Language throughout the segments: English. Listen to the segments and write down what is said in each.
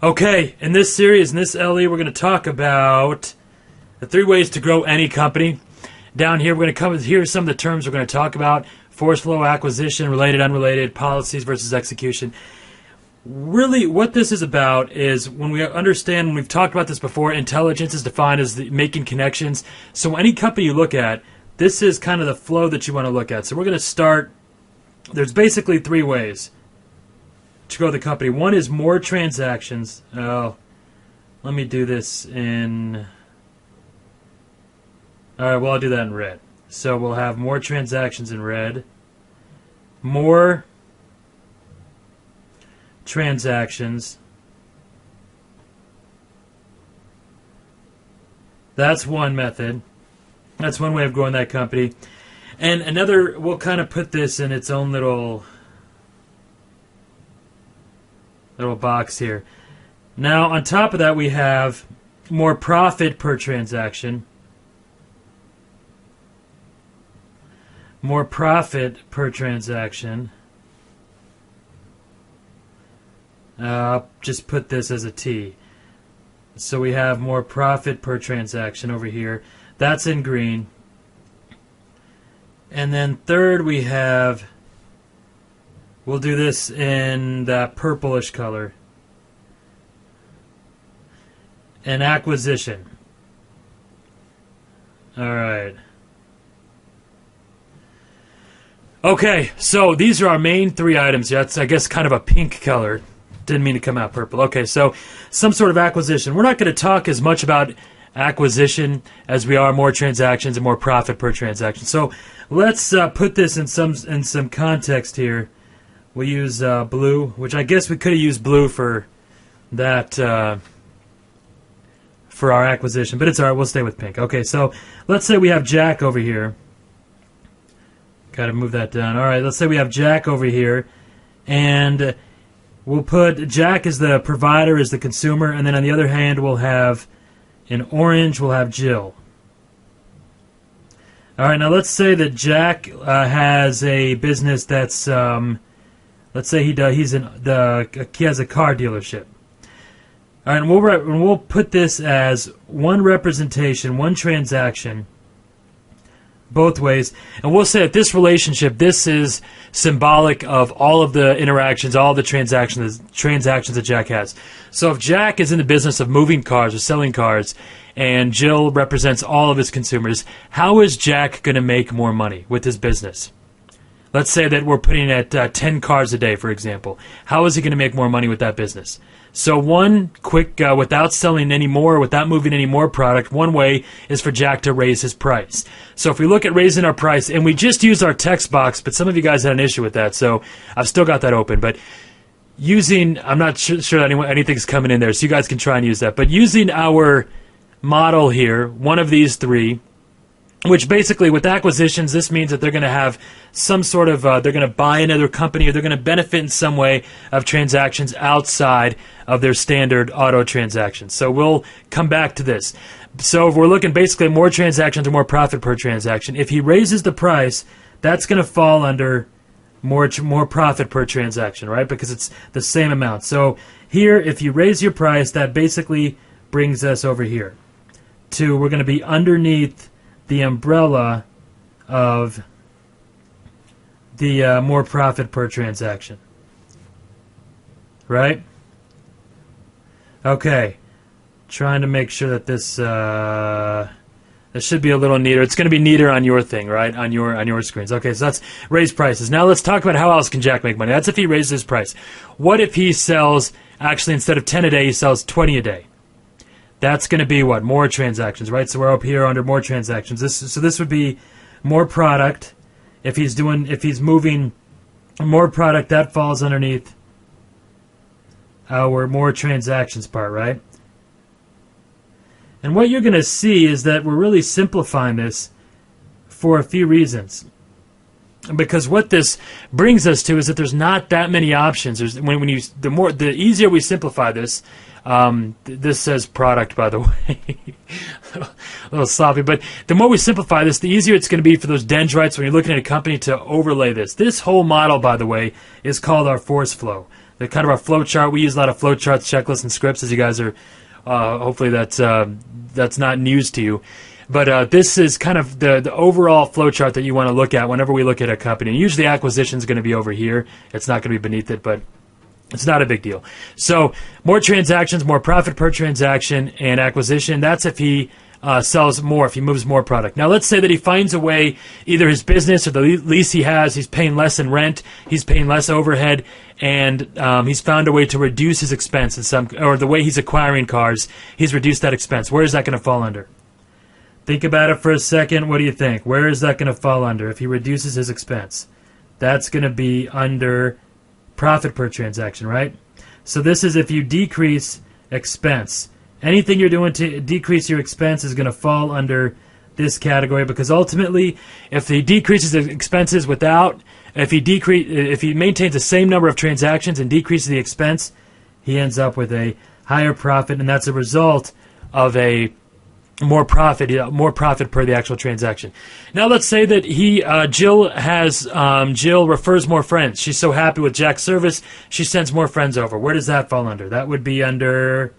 Okay, in this series, in this LE, we're going to talk about the 3 ways to grow any company. Down here, we're going to come. Here are some of the terms we're going to talk about: force flow, acquisition, related, unrelated, policies versus execution. Really, what this is about is when we understand, when we've talked about this before, intelligence is defined as making connections. So any company you look at, this is kind of the flow that you want to look at. So we're going to start. There's basically 3 ways to grow the company. One is more transactions. Let me do this in... Alright, well, I'll do that in red. So we'll have more transactions in red. More transactions. That's one method. That's one way of growing that company. And another, we'll kind of put this in its own little box here. Now, on top of that, we have more profit per transaction. More profit per transaction. I'll just put this as a T. So we have more profit per transaction over here. That's in green. And then third, we have... We'll do this in that purplish color. An acquisition. Alright. Okay, so these are our main 3 items. That's, I guess, kind of a pink color. Didn't mean to come out purple. Okay, so some sort of acquisition. We're not going to talk as much about acquisition as we are more transactions and more profit per transaction. So let's put this in some context here. We'll use blue, which I guess we could have used blue for that for our acquisition, but it's alright. We'll stay with pink. Okay, so let's say we have Jack over here. Got to move that down. Alright, let's say we have Jack over here, and we'll put Jack as the provider, as the consumer, and then on the other hand we'll have, in orange, we'll have Jill. Alright, now let's say that Jack has a business that's... let's say he has a car dealership. All right, and we'll put this as one representation, one transaction, both ways. And we'll say that this relationship, this is symbolic of all of the interactions, all the transactions that Jack has. So if Jack is in the business of moving cars or selling cars, and Jill represents all of his consumers, how is Jack going to make more money with his business? Let's say that we're putting at 10 cars a day, for example. How is he going to make more money with that business? So one quick, without selling any more, without moving any more product, one way is for Jack to raise his price. So if we look at raising our price, and we just used our text box, but some of you guys had an issue with that, so I've still got that open. But using, I'm not sure anything's coming in there, so you guys can try and use that. But using our model here, one of these 3, which basically, with acquisitions, this means that they're going to have some sort of, they're going to buy another company, or they're going to benefit in some way of transactions outside of their standard auto transactions. So we'll come back to this. So if we're looking basically at more transactions or more profit per transaction, if he raises the price, that's going to fall under more profit per transaction, right? Because it's the same amount. So here, if you raise your price, that basically brings us over here to, we're going to be underneath the umbrella of the more profit per transaction. Right? Okay. Trying to make sure that this should be a little neater. It's going to be neater on your thing, right? On your screens. Okay, so that's raise prices. Now let's talk about how else can Jack make money. That's if he raises his price. What if he sells, actually instead of 10 a day, he sells 20 a day? That's going to be what? More transactions, right? So we're up here under more transactions. This would be more product. If he's moving more product, that falls underneath our more transactions part, right? And what you're going to see is that we're really simplifying this for a few reasons. Because what this brings us to is that there's not that many options. The easier we simplify this, this says product, by the way, a little sloppy, but the more we simplify this, the easier it's going to be for those dendrites when you're looking at a company to overlay this. This whole model, by the way, is called our force flow. the kind of our flow chart. We use a lot of flow charts, checklists, and scripts, as you guys are. Hopefully that's not news to you. But this is kind of the overall flow chart that you want to look at whenever we look at a company. Usually acquisition is going to be over here. It's not going to be beneath it, but it's not a big deal. So more transactions, more profit per transaction, and acquisition. That's if he sells more, if he moves more product. Now let's say that he finds a way, either his business or the lease he has, he's paying less in rent, he's paying less overhead, and he's found a way to reduce his expense in some, or the way he's acquiring cars, he's reduced that expense. Where is that going to fall under? Think about it for a second. What do you think? Where is that going to fall under if he reduces his expense? That's going to be under profit per transaction, right? So this is if you decrease expense. Anything you're doing to decrease your expense is going to fall under this category, because ultimately, if he decreases his expenses if he maintains the same number of transactions and decreases the expense, he ends up with a higher profit, and that's a result of a more profit per the actual transaction. Now let's say that Jill refers more friends. She's so happy with Jack's service, she sends more friends over. Where does that fall under? That would be under,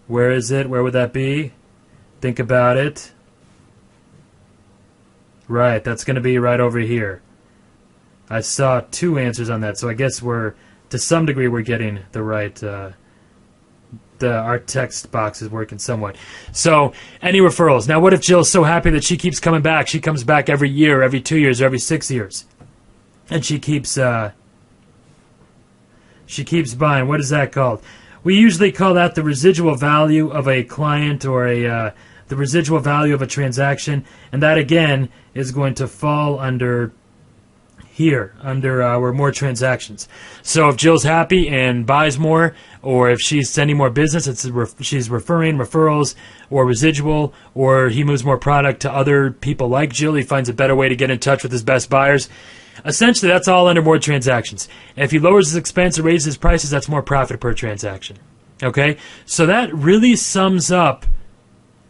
where is it? Where would that be? Think about it. Right, that's going to be right over here. I saw two answers on that, so I guess to some degree, we're getting the right. Our text box is working somewhat. So, any referrals. Now, what if Jill's so happy that she keeps coming back? She comes back every year, every 2 years, or every 6 years, and she keeps buying. What is that called? We usually call that the residual value of a client, or the residual value of a transaction, and that again is going to fall under here, under our more transactions. So if Jill's happy and buys more, or if she's sending more business, she's referring, referrals, or residual, or he moves more product to other people like Jill, he finds a better way to get in touch with his best buyers. Essentially, that's all under more transactions. If he lowers his expense or raises his prices, that's more profit per transaction. Okay? So that really sums up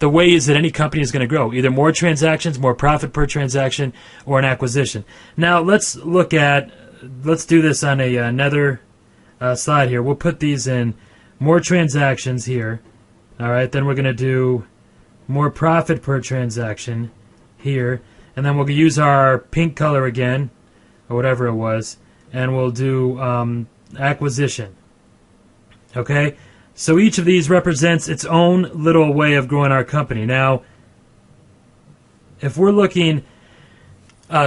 the ways that any company is going to grow. Either more transactions, more profit per transaction, or an acquisition. Now, let's do this on another slide here. We'll put these in more transactions here. All right, then we're going to do more profit per transaction here. And then we'll use our pink color again, or whatever it was, and we'll do acquisition. Okay? So each of these represents its own little way of growing our company. Now, if we're looking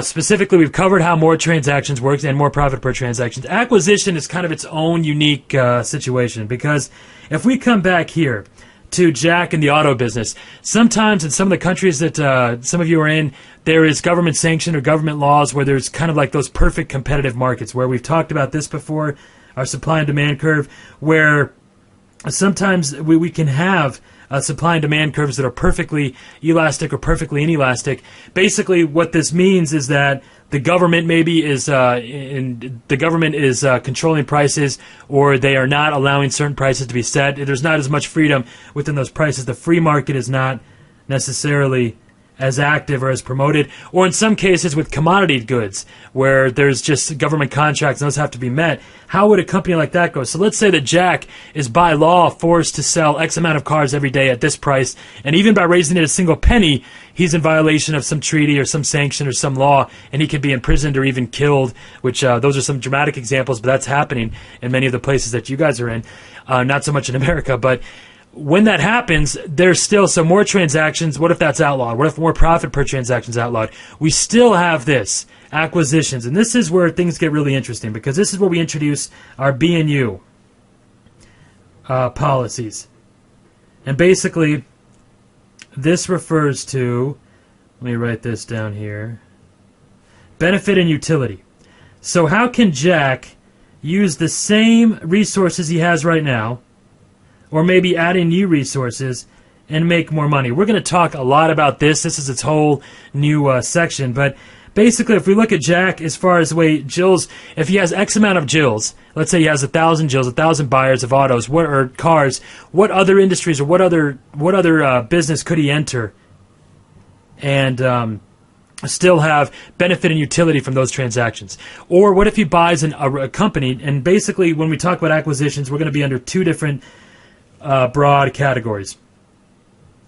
specifically, we've covered how more transactions works and more profit per transaction. Acquisition is kind of its own unique situation, because if we come back here to Jack in the auto business, sometimes in some of the countries that some of you are in, there is government sanction or government laws where there's kind of like those perfect competitive markets, where we've talked about this before, our supply and demand curve, where sometimes we can have supply and demand curves that are perfectly elastic or perfectly inelastic. Basically, what this means is that the government is controlling prices, or they are not allowing certain prices to be set. There's not as much freedom within those prices. The free market is not necessarily as active or as promoted, or in some cases with commodity goods where there's just government contracts and those have to be met. How would a company like that go? So let's say that Jack is by law forced to sell X amount of cars every day at this price, and even by raising it a single penny, he's in violation of some treaty or some sanction or some law, and he could be imprisoned or even killed, which those are some dramatic examples, but that's happening in many of the places that you guys are in, not so much in America, but when that happens, there's still some more transactions. What if that's outlawed? What if more profit per transaction is outlawed? We still have this, acquisitions. And this is where things get really interesting, because this is where we introduce our B&U policies. And basically, this refers to, let me write this down here, benefit and utility. So how can Jack use the same resources he has right now, or maybe add in new resources, and make more money? We're going to talk a lot about this. This is its whole new section. But basically, if we look at Jack as far as the way Jill's, if he has X amount of Jills, let's say he has 1,000 Jills, 1,000 buyers of autos or cars, what other industries or what other business could he enter and still have benefit and utility from those transactions? Or what if he buys a company, and basically when we talk about acquisitions, we're going to be under two different broad categories.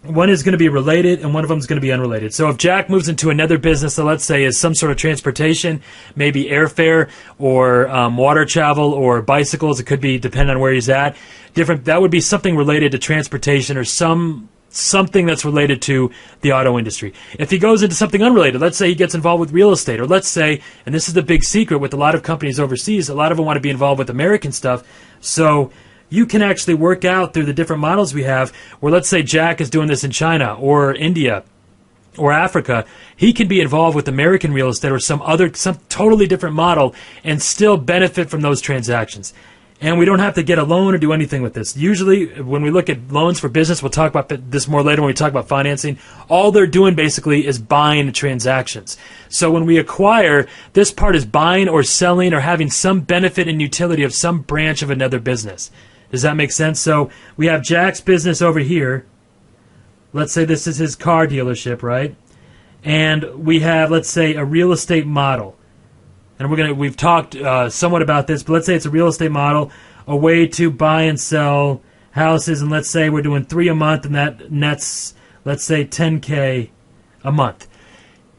One is going to be related, and one of them is going to be unrelated. So if Jack moves into another business that, let's say, is some sort of transportation, maybe airfare or water travel or bicycles, it could be depending on where he's at. That would be something related to transportation or something that's related to the auto industry. If he goes into something unrelated, let's say he gets involved with real estate, or let's say, and this is the big secret with a lot of companies overseas, a lot of them want to be involved with American stuff. So you can actually work out through the different models we have where, let's say Jack is doing this in China or India or Africa, he can be involved with American real estate or some totally different model and still benefit from those transactions. And we don't have to get a loan or do anything with this. Usually, when we look at loans for business, we'll talk about this more later when we talk about financing, all they're doing basically is buying transactions. So when we acquire, this part is buying or selling or having some benefit and utility of some branch of another business. Does that make sense? So we have Jack's business over here. Let's say this is his car dealership, right? And we have, let's say, a real estate model. And we've talked somewhat about this, but let's say it's a real estate model, a way to buy and sell houses, and let's say we're doing 3 a month, and that nets, let's say, $10K a month.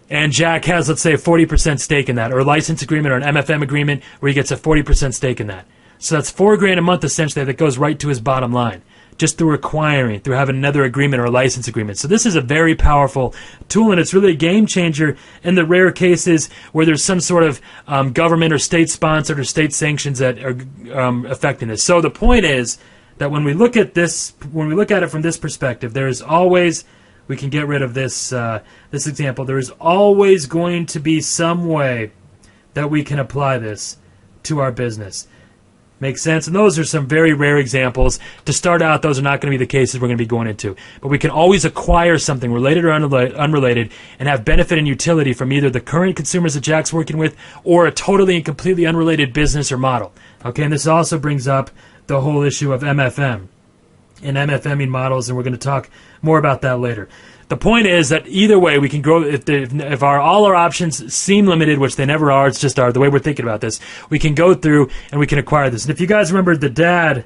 And Jack has, let's say, a 40% stake in that, or a license agreement or an MFM agreement where he gets a 40% stake in that. So that's $4,000 a month essentially that goes right to his bottom line, just through acquiring, through having another agreement or a license agreement. So this is a very powerful tool, and it's really a game changer in the rare cases where there's some sort of government or state-sponsored or state sanctions that are affecting this. So the point is that when we look at this, when we look at it from this perspective, there is always, we can get rid of this this example, there is always going to be some way that we can apply this to our business. Makes sense? And those are some very rare examples. To start out, those are not going to be the cases we're going to be going into. But we can always acquire something related or unrelated and have benefit and utility from either the current consumers that Jack's working with or a totally and completely unrelated business or model. Okay, and this also brings up the whole issue of MFM and MFMing models, and we're going to talk more about that later. The point is that either way, we can grow. If all our options seem limited, which they never are, it's just the way we're thinking about this, we can go through and we can acquire this. And if you guys remember the DAD,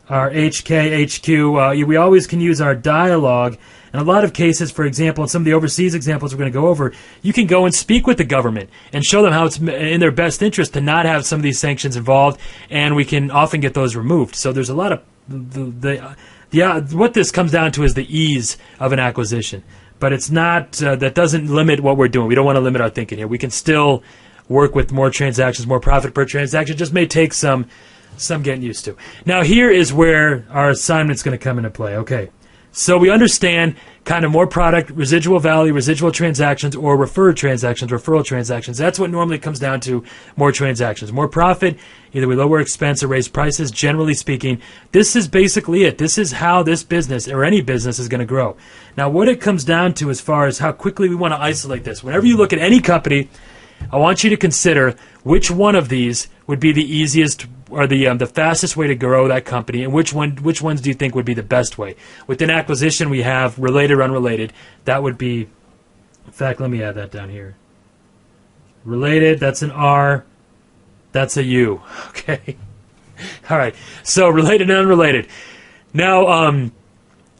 our HK, HQ, we always can use our dialogue. In a lot of cases, for example, in some of the overseas examples we're going to go over, you can go and speak with the government and show them how it's in their best interest to not have some of these sanctions involved, and we can often get those removed. So there's a lot of what this comes down to is the ease of an acquisition. But it's not, that doesn't limit what we're doing. We don't want to limit our thinking here. We can still work with more transactions, more profit per transaction. It just may take some getting used to. Now here is where our assignment's going to come into play. Okay. So we understand kind of more product, residual value, residual transactions, or referral transactions. That's what normally comes down to more transactions. More profit, either we lower expense or raise prices, generally speaking. This is basically it. This is how this business, or any business, is going to grow. Now, what it comes down to as far as how quickly we want to isolate this, whenever you look at any company, I want you to consider which one of these would be the easiest or the fastest way to grow that company, and which ones do you think would be the best way? Within acquisition, we have related or unrelated. That would be, in fact, let me add that down here. Related, that's an R, that's a U. Okay. All right. So related and unrelated. Now,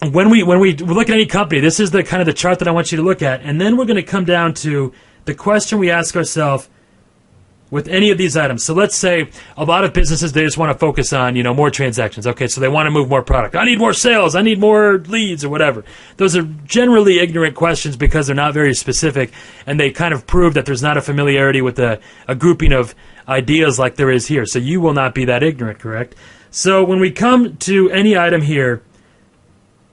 when we look at any company, this is the kind of the chart that I want you to look at, and then we're going to come down to the question we ask ourselves with any of these items. So let's say a lot of businesses, they just want to focus on, more transactions. Okay, so they want to move more product. I need more sales. I need more leads or whatever. Those are generally ignorant questions because they're not very specific, and they kind of prove that there's not a familiarity with a grouping of ideas like there is here. So you will not be that ignorant, correct? So when we come to any item here,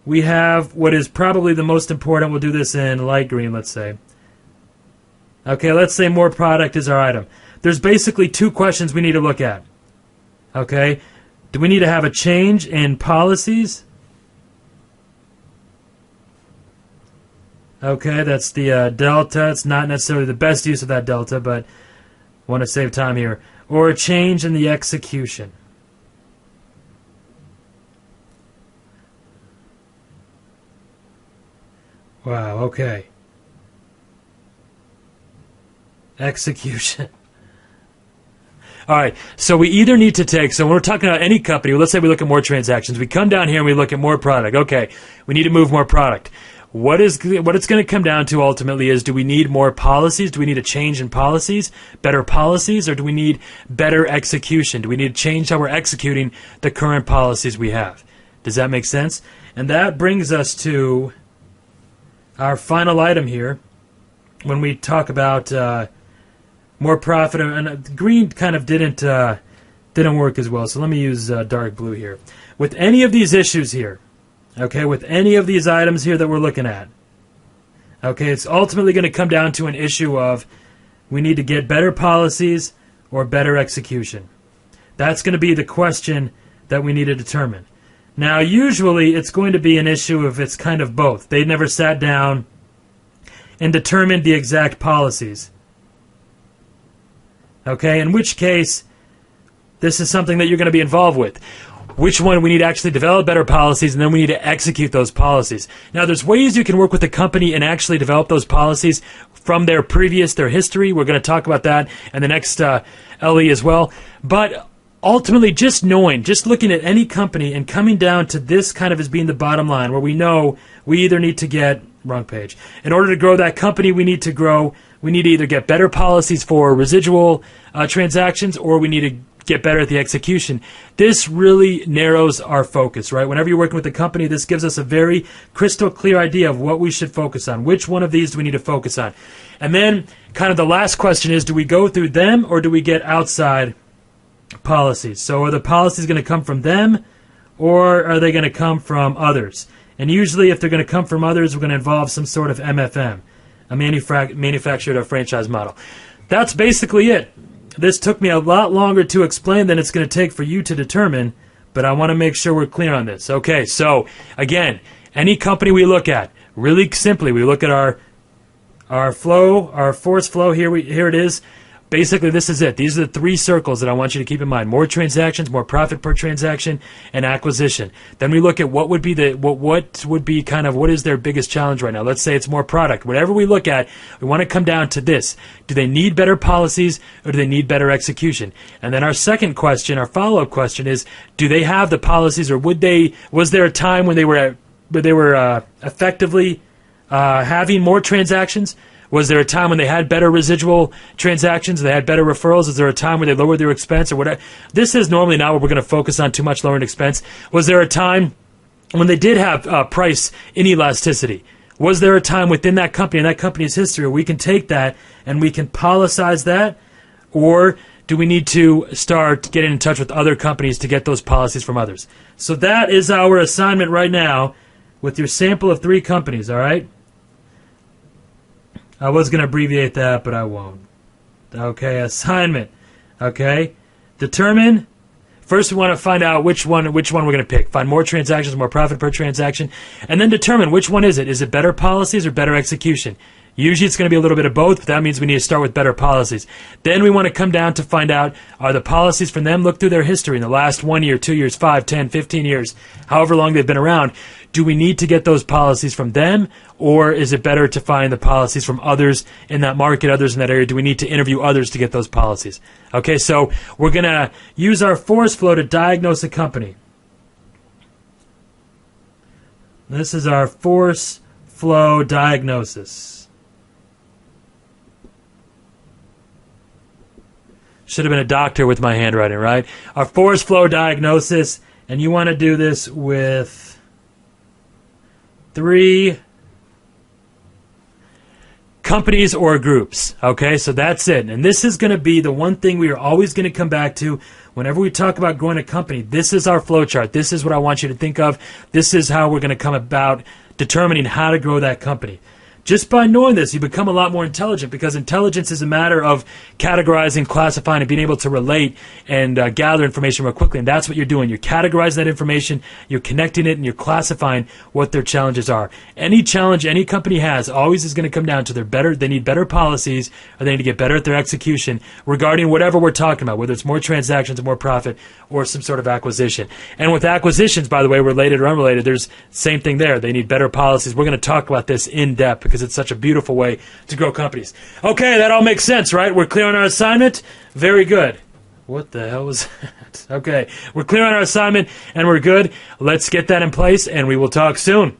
we have what is probably the most important. We'll do this in light green, let's say. Okay, let's say more product is our item. There's basically two questions we need to look at. Okay, do we need to have a change in policies? Okay, that's the delta. It's not necessarily the best use of that delta, but I want to save time here. Or a change in the execution. Wow, okay. execution. All right, so we either need to take, so when we're talking about any company, let's say we look at more transactions, we come down here and we look at more product. Okay, we need to move more product. What it's going to come down to ultimately is, do we need more policies? Do we need a change in policies, better policies, or do we need better execution? Do we need to change how we're executing the current policies we have? Does that make sense? And that brings us to our final item here when we talk about more profit, and green kind of didn't work as well. So let me use dark blue here. With any of these issues here, okay, with any of these items here that we're looking at, okay, it's ultimately going to come down to an issue of we need to get better policies or better execution. That's going to be the question that we need to determine. Now, usually it's going to be an issue of it's kind of both. They never sat down and determined the exact policies. Okay, in which case, this is something that you're going to be involved with. Which one we need to actually develop better policies, and then we need to execute those policies. Now, there's ways you can work with the company and actually develop those policies from their history. We're going to talk about that in the next LE as well. But ultimately, just looking at any company and coming down to this kind of as being the bottom line, where we know we either need to get, wrong page, in order to grow that company, we need to either get better policies for residual transactions, or we need to get better at the execution. This really narrows our focus, right? Whenever you're working with a company, this gives us a very crystal clear idea of what we should focus on. Which one of these do we need to focus on? And then kind of the last question is, do we go through them or do we get outside policies? So are the policies going to come from them, or are they going to come from others? And usually if they're going to come from others, we're going to involve some sort of MFM, a manufactured or franchise model. That's basically it. This took me a lot longer to explain than it's going to take for you to determine, but I want to make sure we're clear on this. Okay, so again, any company we look at, really simply, we look at our flow, our force flow. Here it is. Basically, this is it. These are the three circles that I want you to keep in mind: more transactions, more profit per transaction, and acquisition. Then we look at what would be what is their biggest challenge right now. Let's say it's more product. Whatever we look at, we want to come down to this: do they need better policies or do they need better execution? And then our second question, our follow-up question is: do they have the policies, or was there a time when they were effectively having more transactions? Was there a time when they had better residual transactions? They had better referrals? Is there a time where they lowered their expense or whatever? This is normally not what we're going to focus on too much, lowering expense. Was there a time when they did have price inelasticity? Was there a time within that company and that company's history where we can take that and we can policize that? Or do we need to start getting in touch with other companies to get those policies from others? So that is our assignment right now with your sample of 3 companies, all right? I was going to abbreviate that, but I won't. Okay, assignment. Okay, determine. First, we want to find out which one we're going to pick. Find more transactions, more profit per transaction, and then determine which one is it. Is it better policies or better execution? Usually it's going to be a little bit of both, but that means we need to start with better policies. Then we want to come down to find out, are the policies from them, look through their history in the last 1 year, 2 years, 5, 10, 15 years, however long they've been around. Do we need to get those policies from them, or is it better to find the policies from others in that market, others in that area? Do we need to interview others to get those policies? Okay, so we're going to use our force flow to diagnose a company. This is our force flow diagnosis. Should have been a doctor with my handwriting, right? Our force flow diagnosis, and you want to do this with 3 companies or groups, okay? So that's it. And this is going to be the one thing we are always going to come back to whenever we talk about growing a company. This is our flow chart. This is what I want you to think of. This is how we're going to come about determining how to grow that company. Just by knowing this, you become a lot more intelligent, because intelligence is a matter of categorizing, classifying, and being able to relate and gather information real quickly. And that's what you're doing. You're categorizing that information, you're connecting it, and you're classifying what their challenges are. Any challenge any company has always is going to come down to they need better policies, or they need to get better at their execution regarding whatever we're talking about, whether it's more transactions, more profit, or some sort of acquisition. And with acquisitions, by the way, related or unrelated, there's the same thing there. They need better policies. We're going to talk about this in depth, because because it's such a beautiful way to grow companies. Okay, that all makes sense, right? We're clear on our assignment? Very good. What the hell was that? Okay, we're clear on our assignment and we're good. Let's get that in place and we will talk soon.